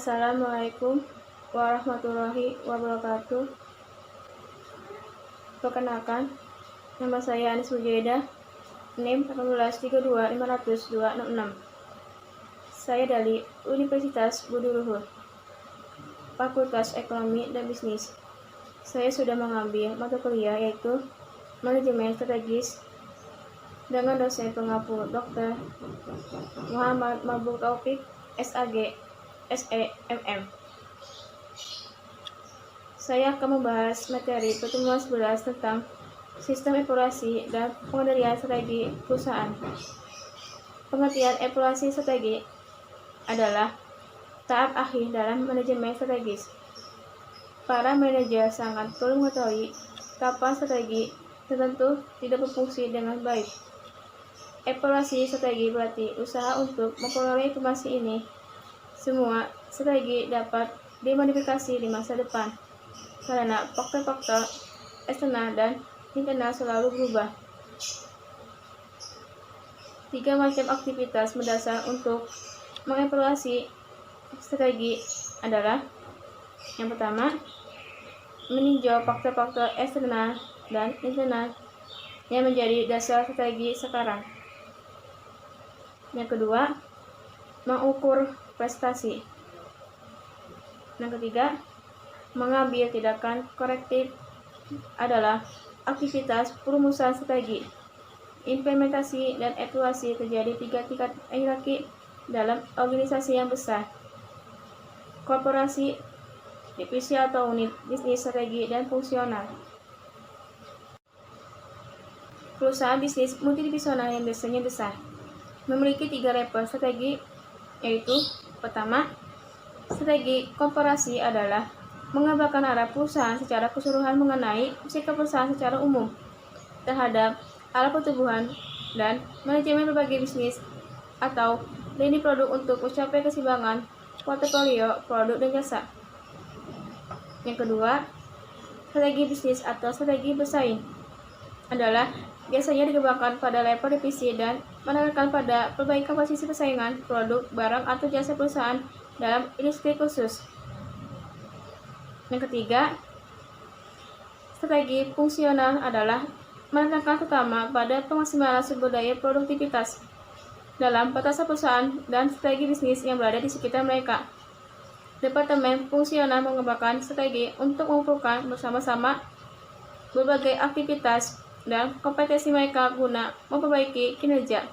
Assalamualaikum warahmatullahi wabarakatuh. Perkenalkan, nama saya Anis Mujaidah, NIM 183250266. Saya dari Universitas Budi Luhur, Fakultas Ekonomi dan Bisnis. Saya sudah mengambil mata kuliah yaitu Manajemen Strategis dengan dosen pengampu Dr. Muhammad Mabuk Taufik, SAG, SEMM. Saya akan membahas materi pertemuan 11 tentang sistem evaluasi dan pengendalian strategi perusahaan. Pengertian evaluasi strategi adalah tahap akhir dalam manajemen strategis. Para manajer sangat perlu mengetahui kapan strategi tertentu tidak berfungsi dengan baik. Evaluasi strategi berarti usaha untuk memperoleh informasi ini. Semua strategi dapat dimodifikasi di masa depan, karena faktor-faktor eksternal dan internal selalu berubah. 3 macam aktivitas mendasar untuk mengevaluasi strategi adalah: yang pertama, meninjau faktor-faktor eksternal dan internal yang menjadi dasar strategi sekarang. Yang kedua, mengukur prestasi. Yang ketiga, mengambil tindakan korektif adalah aktivitas perumusan strategi. Implementasi dan evaluasi terjadi 3 tingkat hierarki dalam organisasi yang besar: korporasi, divisi atau unit bisnis, strategi, dan fungsional. Perusahaan bisnis multidivisional yang biasanya besar memiliki 3 level strategi, yaitu: pertama, strategi korporasi adalah menggambarkan arah perusahaan secara keseluruhan mengenai sikap perusahaan secara umum terhadap arah pertumbuhan dan manajemen berbagai bisnis atau lini produk untuk mencapai keseimbangan portofolio produk dan jasa. Yang kedua, strategi bisnis atau strategi bersaing adalah biasanya dikembangkan pada level divisi dan menekankan pada perbaikan posisi persaingan produk, barang, atau jasa perusahaan dalam industri khusus. Yang ketiga, strategi fungsional adalah menekankan terutama pada pemaksimalan sumber daya produktivitas dalam batasan perusahaan dan strategi bisnis yang berada di sekitar mereka. Departemen fungsional mengembangkan strategi untuk mengumpulkan bersama-sama berbagai aktivitas dan kompetensi mereka guna memperbaiki kinerja.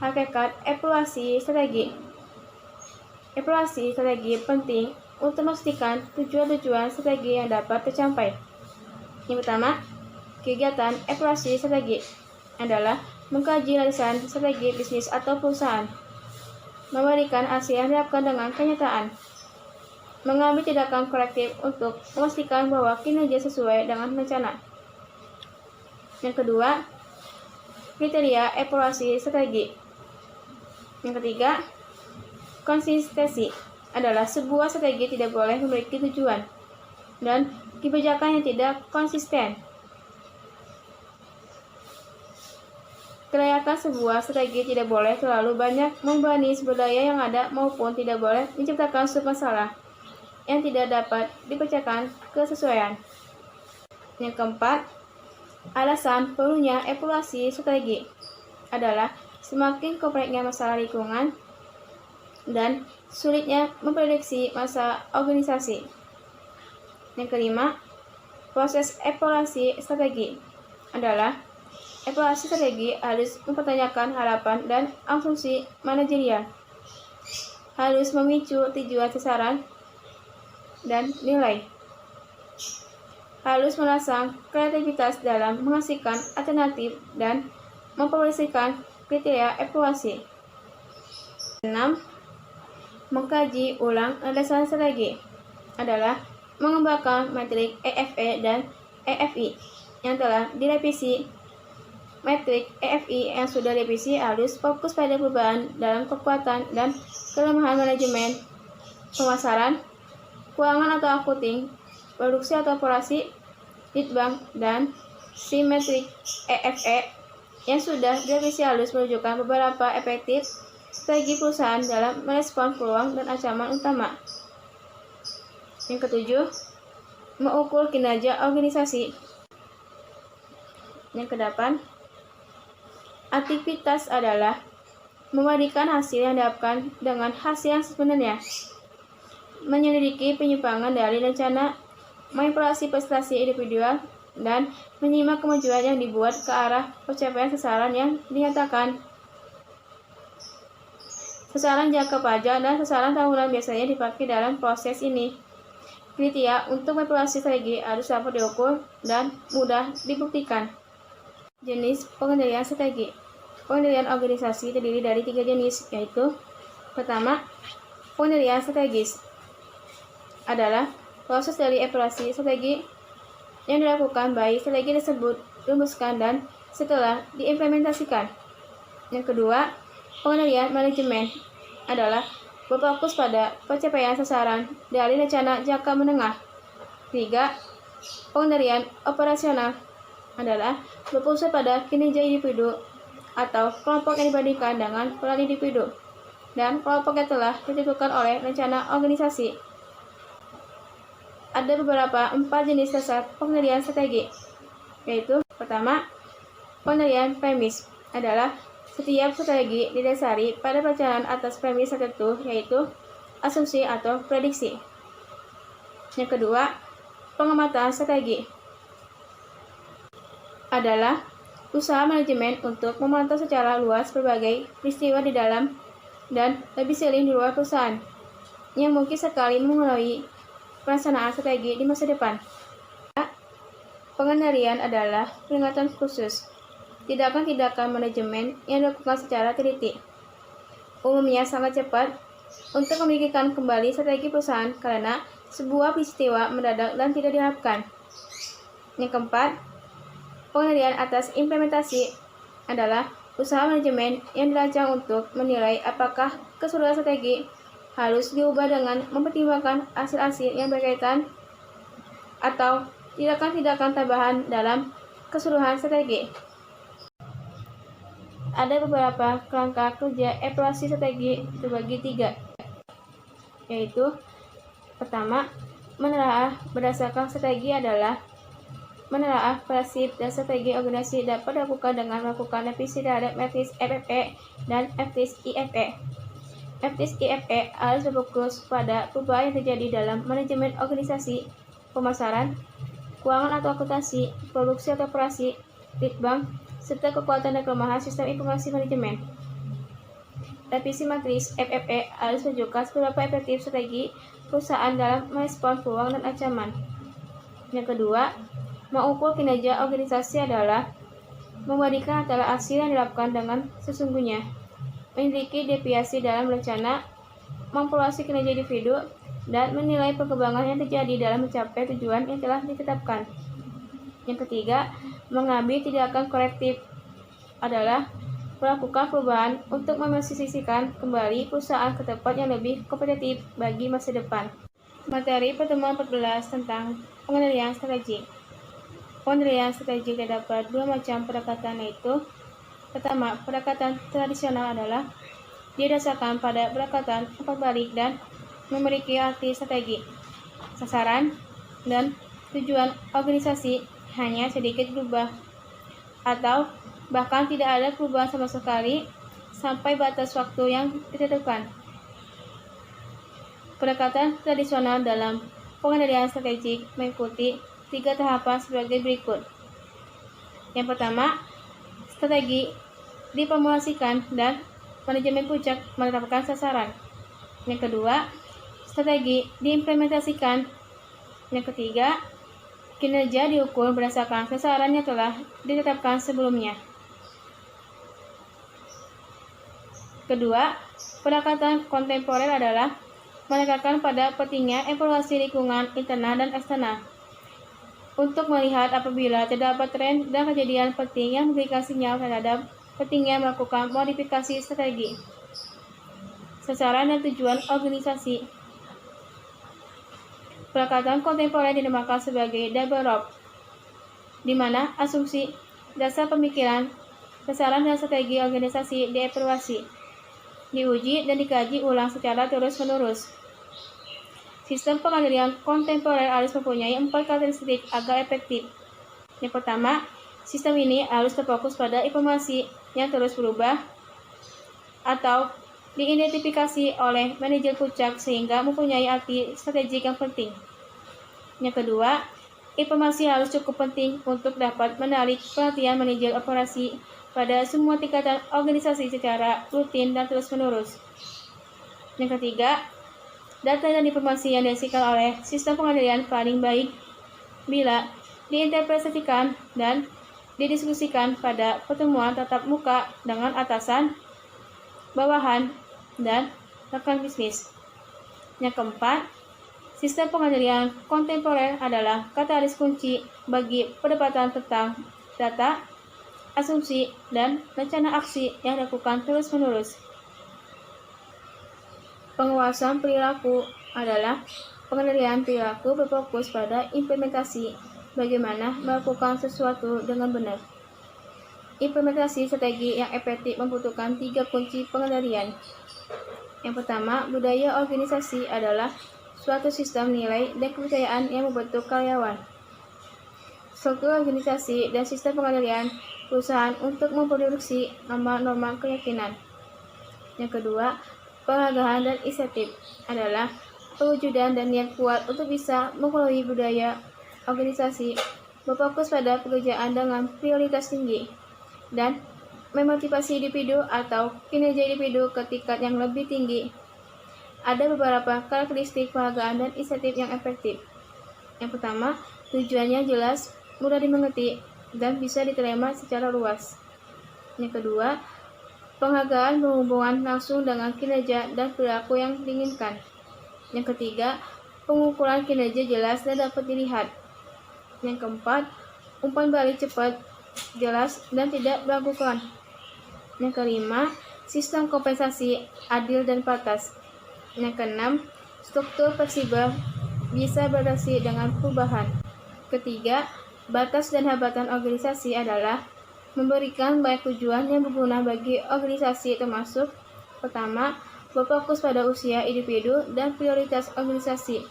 Hakikat evaluasi strategi. Evaluasi strategi penting untuk memastikan tujuan-tujuan strategi yang dapat tercapai. Yang pertama, kegiatan evaluasi strategi adalah mengkaji landasan strategi bisnis atau perusahaan, memberikan hasil yang diharapkan dengan kenyataan, mengambil tindakan korektif untuk memastikan bahwa kinerja sesuai dengan rencana. Yang kedua, kriteria evaluasi strategi. Yang ketiga, konsistensi adalah sebuah strategi tidak boleh memiliki tujuan dan kebijakan yang tidak konsisten. Kelayakan sebuah strategi tidak boleh terlalu banyak membebani sumber daya yang ada maupun tidak boleh menciptakan submasalah yang tidak dapat dipecahkan kesesuaian. Yang keempat, alasan perlunya evaluasi strategi adalah semakin kompleksnya masalah lingkungan dan sulitnya memprediksi masa organisasi. Yang kelima, proses evaluasi strategi adalah evaluasi strategi harus mempertanyakan harapan dan asumsi manajerial, harus memicu tujuan sasaran dan nilai, harus menasang kreativitas dalam menghasilkan alternatif dan mempublikasikan kriteria evaluasi. 6. Mengkaji ulang landasan strategi adalah mengembangkan metrik EFE dan EFI yang telah direvisi. Metrik EFI yang sudah direvisi harus fokus pada perubahan dalam kekuatan dan kelemahan manajemen, pemasaran, keuangan atau accounting, produksi atau operasi, lead bank, dan simetrik EFE yang sudah direvisi harus menunjukkan beberapa efektif strategi perusahaan dalam merespon peluang dan ancaman utama. Yang ketujuh, mengukur kinerja organisasi. Yang kedelapan, aktivitas adalah membandingkan hasil yang didapatkan dengan hasil yang sebenarnya, menyelidiki penyimpangan dari rencana, manipulasi prestasi individual, dan menyimak kemajuan yang dibuat ke arah pencapaian sasaran yang dinyatakan. Sasaran jangka pajak dan sasaran tahunan biasanya dipakai dalam proses ini. Kriteria untuk manipulasi strategi harus dapat diukur dan mudah dibuktikan. Jenis pengendalian strategi. Pengendalian organisasi terdiri dari 3 jenis, yaitu: pertama, pengendalian strategis adalah proses dari evaluasi strategi yang dilakukan baik strategi tersebut dirumuskan dan setelah diimplementasikan. Yang kedua, pengendalian manajemen adalah berfokus pada pencapaian sasaran dari rencana jangka menengah. 3. Pengendalian operasional adalah berfokus pada kinerja individu atau kelompok yang dibandingkan dengan peran individu dan kelompok yang telah ditentukan oleh rencana organisasi. Ada beberapa 4 jenis dasar pengendalian strategi, yaitu: pertama, pengendalian premis adalah setiap strategi didasari pada perencanaan atas premis tertentu, yaitu asumsi atau prediksi. Yang kedua, pengamatan strategi adalah usaha manajemen untuk memantau secara luas berbagai peristiwa di dalam dan lebih sering di luar perusahaan yang mungkin sekali mengenai pelaksanaan strategi di masa depan. Pengendalian adalah peringatan khusus, tindakan-tindakan manajemen yang dilakukan secara teliti, umumnya sangat cepat, untuk memikirkan kembali strategi perusahaan karena sebuah peristiwa mendadak dan tidak diharapkan. Yang keempat, pengendalian atas implementasi adalah usaha manajemen yang dirancang untuk menilai apakah keseluruhan strategi harus diubah dengan mempertimbangkan hasil-hasil yang berkaitan atau tindakan-tindakan tambahan dalam keseluruhan strategi. Ada beberapa kerangka kerja evaluasi strategi terbagi 3, yaitu: pertama, menelaah berdasarkan strategi adalah menelaah prinsip dan strategi organisasi dapat dilakukan dengan melakukan revisi terhadap matriks FFE dan matriks IFE. Matriks IFE harus berfokus pada perubahan yang terjadi dalam manajemen organisasi, pemasaran, keuangan atau akuntansi, produksi atau operasi, litbang, serta kekuatan dan kelemahan sistem informasi manajemen. Revisi matriks FFE harus menunjukkan seberapa efektif strategi perusahaan dalam merespon peluang dan ancaman. Yang kedua, mengukur kinerja organisasi adalah membandingkan antara hasil yang dilakukan dengan sesungguhnya, menyelidiki deviasi dalam rencana, memvaluasi kinerja individu, dan menilai perkembangan yang terjadi dalam mencapai tujuan yang telah ditetapkan. Yang ketiga, mengambil tindakan korektif adalah melakukan perubahan untuk memposisikan kembali perusahaan ke tempat yang lebih kompetitif bagi masa depan. Materi pertemuan 14 tentang pengendalian strategi. Pengendalian strategi terdapat 2 macam pendekatan, yaitu: pertama, pendekatan tradisional adalah didasarkan pada pendekatan umpan balik dan memiliki arti strategi, sasaran, dan tujuan organisasi hanya sedikit berubah atau bahkan tidak ada perubahan sama sekali sampai batas waktu yang ditentukan. Pendekatan tradisional dalam pengendalian strategik mengikuti 3 tahapan sebagai berikut. Yang pertama, strategi diformulasikan dan manajemen puncak menetapkan sasaran. Yang kedua, strategi diimplementasikan. Yang ketiga, kinerja diukur berdasarkan sasaran yang telah ditetapkan sebelumnya. Kedua, pendekatan kontemporer adalah menekankan pada pentingnya evaluasi lingkungan internal dan eksternal untuk melihat apabila terdapat tren dan kejadian penting yang memberikan sinyal terhadap pentingnya melakukan modifikasi strategi, sasaran dan tujuan organisasi. Pendekatan kontemporer dinamakan sebagai double rope, di mana asumsi, dasar pemikiran, sasaran dan strategi organisasi dievaluasi. diuji dan dikaji ulang secara terus-menerus. Sistem pengadilan kontemporer harus mempunyai 4 karakteristik agar efektif. Yang pertama, sistem ini harus terfokus pada informasi yang terus berubah atau diidentifikasi oleh manajer puncak sehingga mempunyai arti strategik yang penting. Yang kedua, informasi harus cukup penting untuk dapat menarik perhatian manajer operasi pada semua tingkatan organisasi secara rutin dan terus-menerus. Yang ketiga, data dan informasi yang dihasilkan oleh sistem pengadilan paling baik bila diinterpretasikan dan didiskusikan pada pertemuan tatap muka dengan atasan, bawahan, dan rekan bisnis. Yang keempat, sistem pengadilan kontemporer adalah katalis kunci bagi perdebatan tentang data, asumsi, dan rencana aksi yang dilakukan terus-menerus. Penguasaan perilaku adalah pengendalian perilaku berfokus pada implementasi bagaimana melakukan sesuatu dengan benar. Implementasi strategi yang efektif membutuhkan 3 kunci pengendalian. Yang pertama, budaya organisasi adalah suatu sistem nilai dan kepercayaan yang membentuk karyawan. Struktur organisasi dan sistem pengendalian perusahaan untuk memproduksi norma-norma keyakinan. Yang kedua, penghargaan dan insentif adalah perwujudan dan niat kuat untuk bisa mengelola budaya organisasi berfokus pada pekerjaan dengan prioritas tinggi dan memotivasi individu atau kinerja individu ke tingkat yang lebih tinggi. Ada beberapa karakteristik penghargaan dan insentif yang efektif. Yang pertama, tujuannya jelas, mudah dimengerti, dan bisa diterima secara luas. Yang kedua, penghargaan berhubungan langsung dengan kinerja dan perilaku yang diinginkan. Yang ketiga, pengukuran kinerja jelas dan dapat dilihat. Yang keempat, umpan balik cepat, jelas, dan tidak meragukan. Yang kelima, sistem kompensasi adil dan pantas. Yang keenam, struktur fleksibel bisa beradaptasi dengan perubahan. Ketiga, batas dan hambatan organisasi adalah memberikan banyak tujuan yang berguna bagi organisasi termasuk pertama, berfokus pada usia individu dan prioritas organisasi.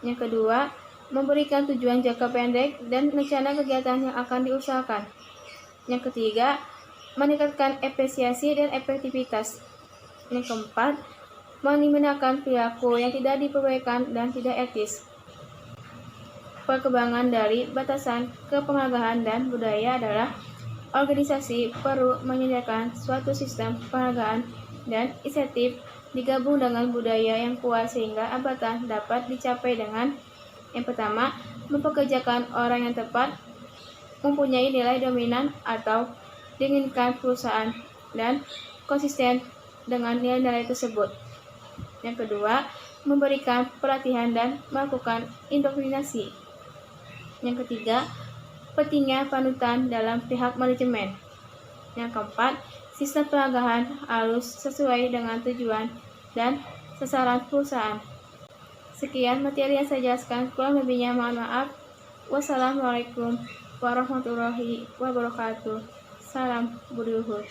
Yang kedua, memberikan tujuan jangka pendek dan rencana kegiatan yang akan diusahakan. Yang ketiga, meningkatkan efisiensi dan efektivitas. Yang keempat, mengeliminasi perilaku yang tidak diperbolehkan dan tidak etis. Perkembangan dari batasan ke penghargaan dan budaya adalah organisasi perlu menyediakan suatu sistem penghargaan dan insentif digabung dengan budaya yang kuat sehingga hambatan dapat dicapai dengan yang pertama, mempekerjakan orang yang tepat, mempunyai nilai dominan atau diinginkan perusahaan, dan konsisten dengan nilai-nilai tersebut. Yang kedua, memberikan pelatihan dan melakukan indoktrinasi. Yang ketiga, pentingnya panutan dalam pihak manajemen. Yang keempat, sistem penghargaan harus sesuai dengan tujuan dan sasaran perusahaan. Sekian materi yang saya jelaskan, kurang lebihnya mohon maaf. Wassalamualaikum warahmatullahi wabarakatuh. Salam budi luhur.